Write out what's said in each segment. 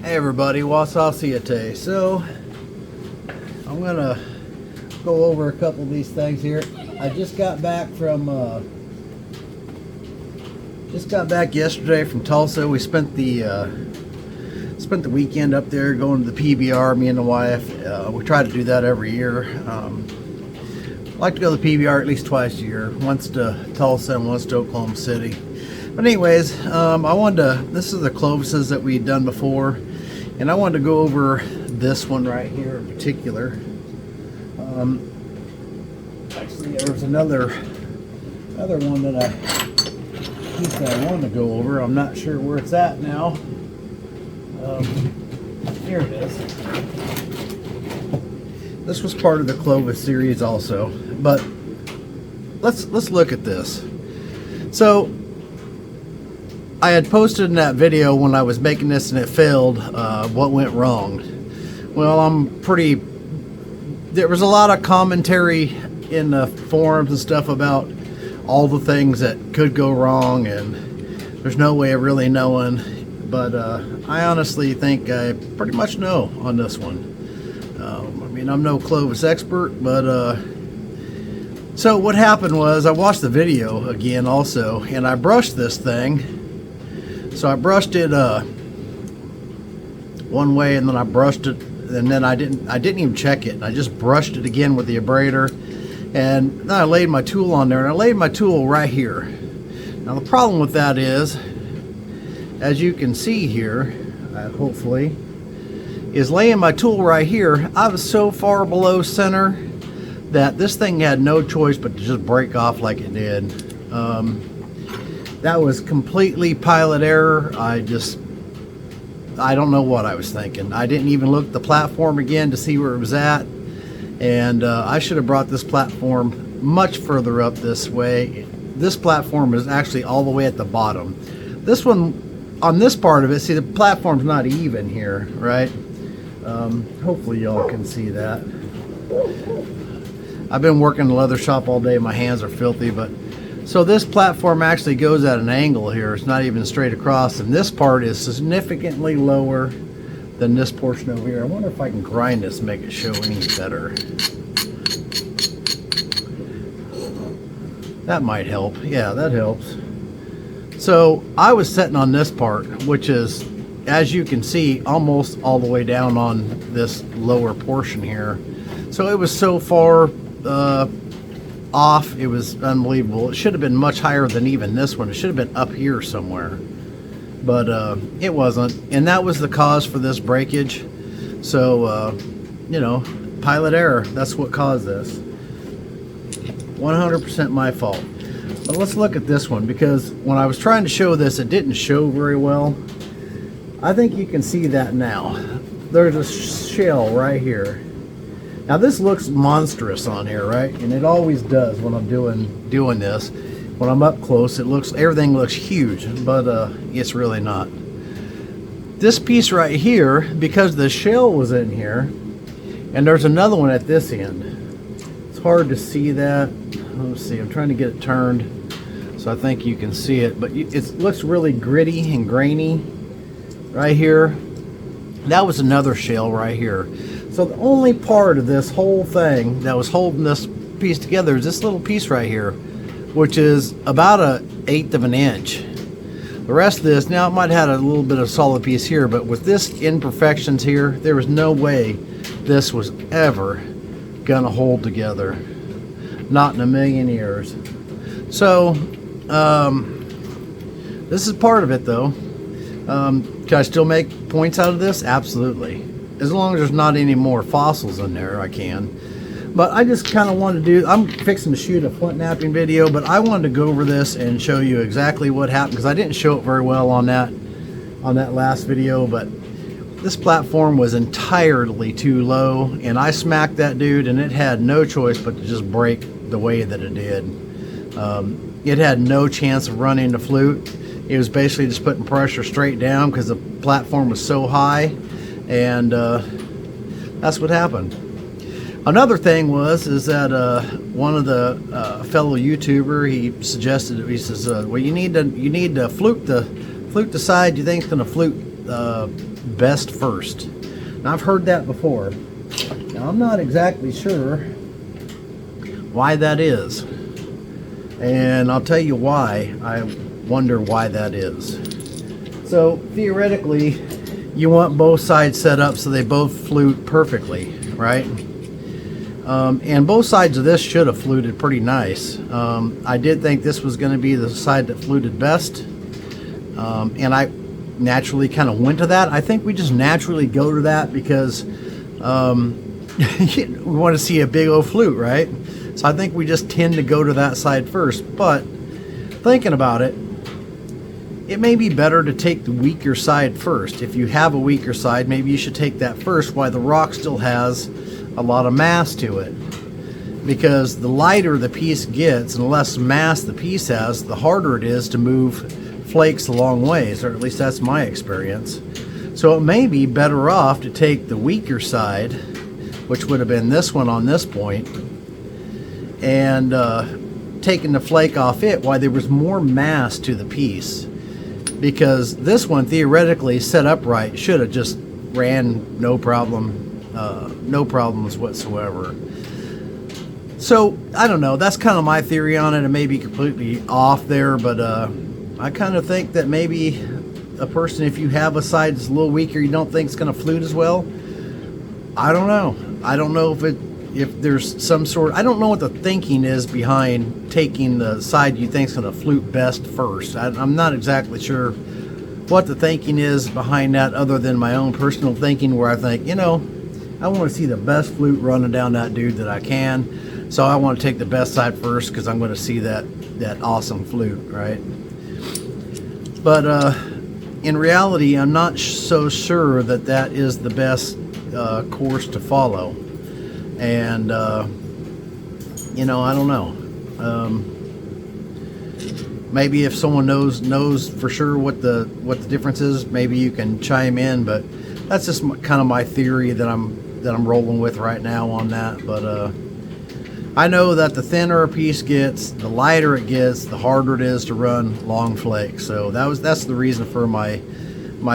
Hey everybody, Wasasiate. So I'm gonna go over a couple of these things here. I just got back yesterday from Tulsa. We spent the weekend up there going to the PBR. Me and the wife. We try to do that every year. I like to go to the PBR at least twice a year. Once to Tulsa and once to Oklahoma City. But anyways, this is the Clovises that we'd done before. And I wanted to go over this one right here in particular. Actually, there was another one that I wanted to go over. I'm not sure where it's at now. Here it is. This was part of the Clovis series also, but let's look at this. So I had posted in that video when I was making this and it failed, what went wrong. Well, there was a lot of commentary in the forums and stuff about all the things that could go wrong, and there's no way of really knowing, but I honestly think I pretty much know on this one. I mean, I'm no Clovis expert, but so what happened was I watched the video again also, and I brushed this thing. So I brushed it one way, and then I brushed it, and then I didn't even check it. I just brushed it again with the abrader, and then I laid my tool on there, and I laid my tool right here. Now the problem with that is, as you can see here, hopefully, is laying my tool right here. I was so far below center that this thing had no choice but to just break off like it did. That was completely pilot error. I don't know what I was thinking. I didn't even look at the platform again to see where it was at. And I should have brought this platform much further up this way. This platform is actually all the way at the bottom. This one, on this part of it, see the platform's not even here, right? Hopefully y'all can see that. I've been working in the leather shop all day. My hands are filthy, but so this platform actually goes at an angle here. It's not even straight across, and this part is significantly lower than this portion over here. I wonder if I can grind this and make it show any better. That might help. Yeah, that helps. So I was sitting on this part, which is, as you can see, almost all the way down on this lower portion here. So it was so far off, it was unbelievable. It should have been much higher than even this one. It should have been up here somewhere, but it wasn't, and that was the cause for this breakage. So you know, pilot error, that's what caused this. 100% my fault. But let's look at this one, because when I was trying to show this, it didn't show very well. I think you can see that now. There's a shell right here. Now this looks monstrous on here, right? And it always does when I'm doing this. When I'm up close, everything looks huge, but it's really not. This piece right here, because the shell was in here, and there's another one at this end. It's hard to see that. Let's see, I'm trying to get it turned so I think you can see it, but it looks really gritty and grainy right here. That was another shell right here. So the only part of this whole thing that was holding this piece together is this little piece right here, which is about 1/8 of an inch. The rest of this, now it might have had a little bit of solid piece here, but with this imperfections here, there was no way this was ever gonna hold together. Not in a million years. So, this is part of it though. Can I still make points out of this? Absolutely. As long as there's not any more fossils in there, I can. But I just kind of wanted to I'm fixing to shoot a flint knapping video, but I wanted to go over this and show you exactly what happened, because I didn't show it very well on that last video, but this platform was entirely too low, and I smacked that dude, and it had no choice but to just break the way that it did. It had no chance of running the flute. It was basically just putting pressure straight down because the platform was so high. And that's what happened. Another thing is that one of the fellow YouTuber, he suggested, he says, well, you need to flute the side you think's going to best first. Now, I've heard that before. Now, I'm not exactly sure why that is, and I'll tell you why. I wonder why that is. So theoretically, you want both sides set up so they both flute perfectly, right? And both sides of this should have fluted pretty nice. I did think this was going to be the side that fluted best, and I naturally kind of went to that. I think we just naturally go to that because we want to see a big old flute, right? So I think we just tend to go to that side first. But thinking about it, it may be better to take the weaker side first. If you have a weaker side, maybe you should take that first while the rock still has a lot of mass to it. Because the lighter the piece gets and the less mass the piece has, the harder it is to move flakes a long ways, or at least that's my experience. So it may be better off to take the weaker side, which would have been this one on this point, and taking the flake off it while there was more mass to the piece. Because this one, theoretically, set upright, should have just ran no problem, no problems whatsoever. So, I don't know, that's kind of my theory on it. It may be completely off there, but I kind of think that maybe a person, if you have a side that's a little weaker, you don't think it's going to flute as well. I don't know. I don't know if there's some sort, I don't know what the thinking is behind taking the side you think is going to flute best first. I'm not exactly sure what the thinking is behind that, other than my own personal thinking, where I think, you know, I want to see the best flute running down that dude that I can. So I want to take the best side first because I'm going to see that awesome flute, right? But in reality, I'm not so sure that that is the best course to follow. And you know, I don't know. Maybe if someone knows for sure what the difference is, maybe you can chime in. But that's just kind of my theory that I'm rolling with right now on that. But I know that the thinner a piece gets, the lighter it gets, the harder it is to run long flakes. So that's the reason for my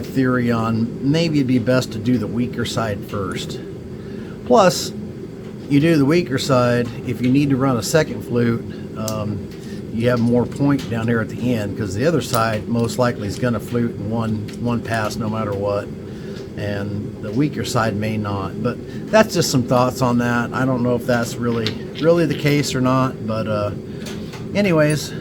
theory on maybe it'd be best to do the weaker side first. Plus, you do the weaker side if you need to run a second flute. You have more point down there at the end, because the other side most likely is going to flute in one pass no matter what, and the weaker side may not. But that's just some thoughts on that. I don't know if that's really the case or not, but anyways,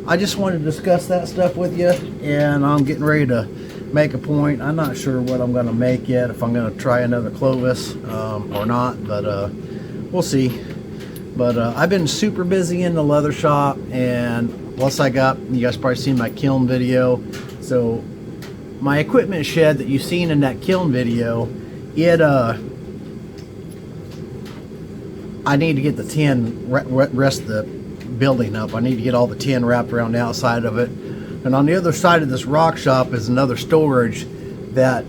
I just wanted to discuss that stuff with you, and I'm getting ready to make a point. I'm not sure what I'm going to make yet, if I'm going to try another Clovis or not, but we'll see. But I've been super busy in the leather shop, and plus you guys probably seen my kiln video. So my equipment shed that you've seen in that kiln video, I need to get the tin rest of the building up. I need to get all the tin wrapped around the outside of it. And on the other side of this rock shop is another storage that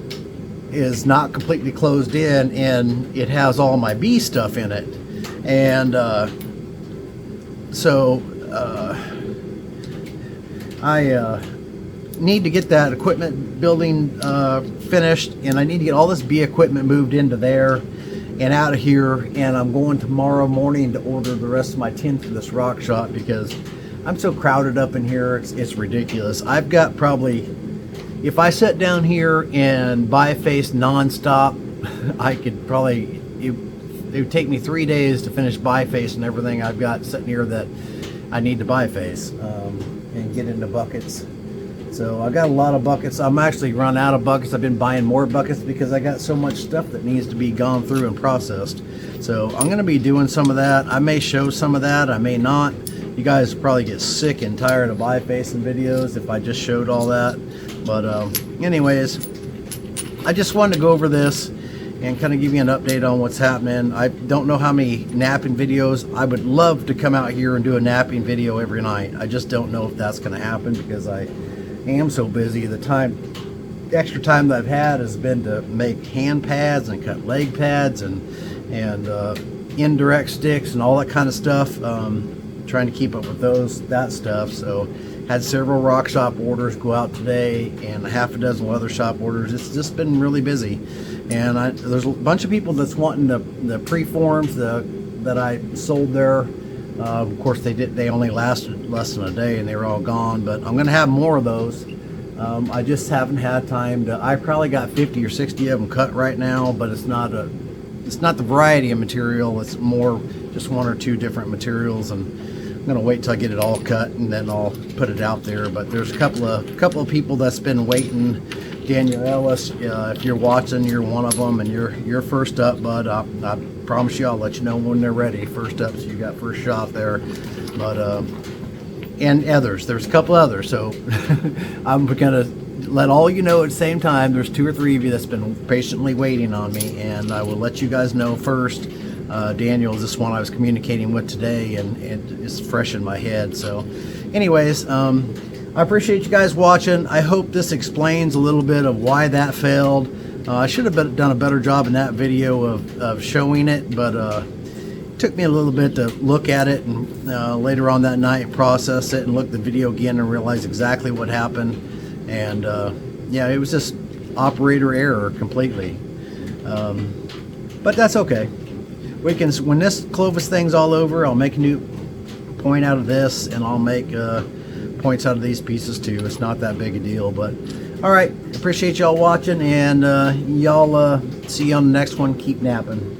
is not completely closed in, and it has all my bee stuff in it. And so I need to get that equipment building finished, and I need to get all this bee equipment moved into there and out of here. And I'm going tomorrow morning to order the rest of my tin for this rock shop, because I'm so crowded up in here, it's ridiculous. I've got probably, if I sat down here and biface non-stop, I could probably, it would take me 3 days to finish biface and everything I've got sitting here that I need to biface and get into buckets. So I got a lot of buckets. I'm actually run out of buckets. I've been buying more buckets because I got so much stuff that needs to be gone through and processed. So I'm going to be doing some of that. I may show some of that, I may not. You guys probably get sick and tired of bifacing videos if I just showed all that. But anyways, I just wanted to go over this and kind of give you an update on what's happening. I don't know how many napping videos. I would love to come out here and do a napping video every night. I just don't know if that's going to happen because I am so busy. The extra time that I've had has been to make hand pads and cut leg pads and indirect sticks and all that kind of stuff. Trying to keep up with that stuff. So Had several rock shop orders go out today and a half a dozen leather shop orders. It's just been really busy. And there's a bunch of people that's wanting the preforms that I sold there. Of course, they only lasted less than a day and they were all gone, but I'm going to have more of those. I just haven't had time to. I probably got 50 or 60 of them cut right now, but it's not the variety of material. It's more just one or two different materials, and I'm gonna wait till I get it all cut and then I'll put it out there. But there's a couple of people that's been waiting. Daniel Ellis, if you're watching, you're one of them, and you're first up, bud. I promise you, I'll let you know when they're ready. First up, so you got first shot there. But and others, there's a couple others, so I'm gonna let all you know at the same time. There's 2 or 3 of you that's been patiently waiting on me, and I will let you guys know first. Daniel is this one I was communicating with today, and it's fresh in my head. So anyways, I appreciate you guys watching. I hope this explains a little bit of why that failed. I should have done a better job in that video of showing it, but it took me a little bit to look at it and later on that night process it and look at the video again and realize exactly what happened. And yeah, it was just operator error completely. But that's okay. We can, when this Clovis thing's all over, I'll make a new point out of this, and I'll make points out of these pieces too. It's not that big a deal. But all right, appreciate y'all watching, and y'all see you on the next one. Keep napping.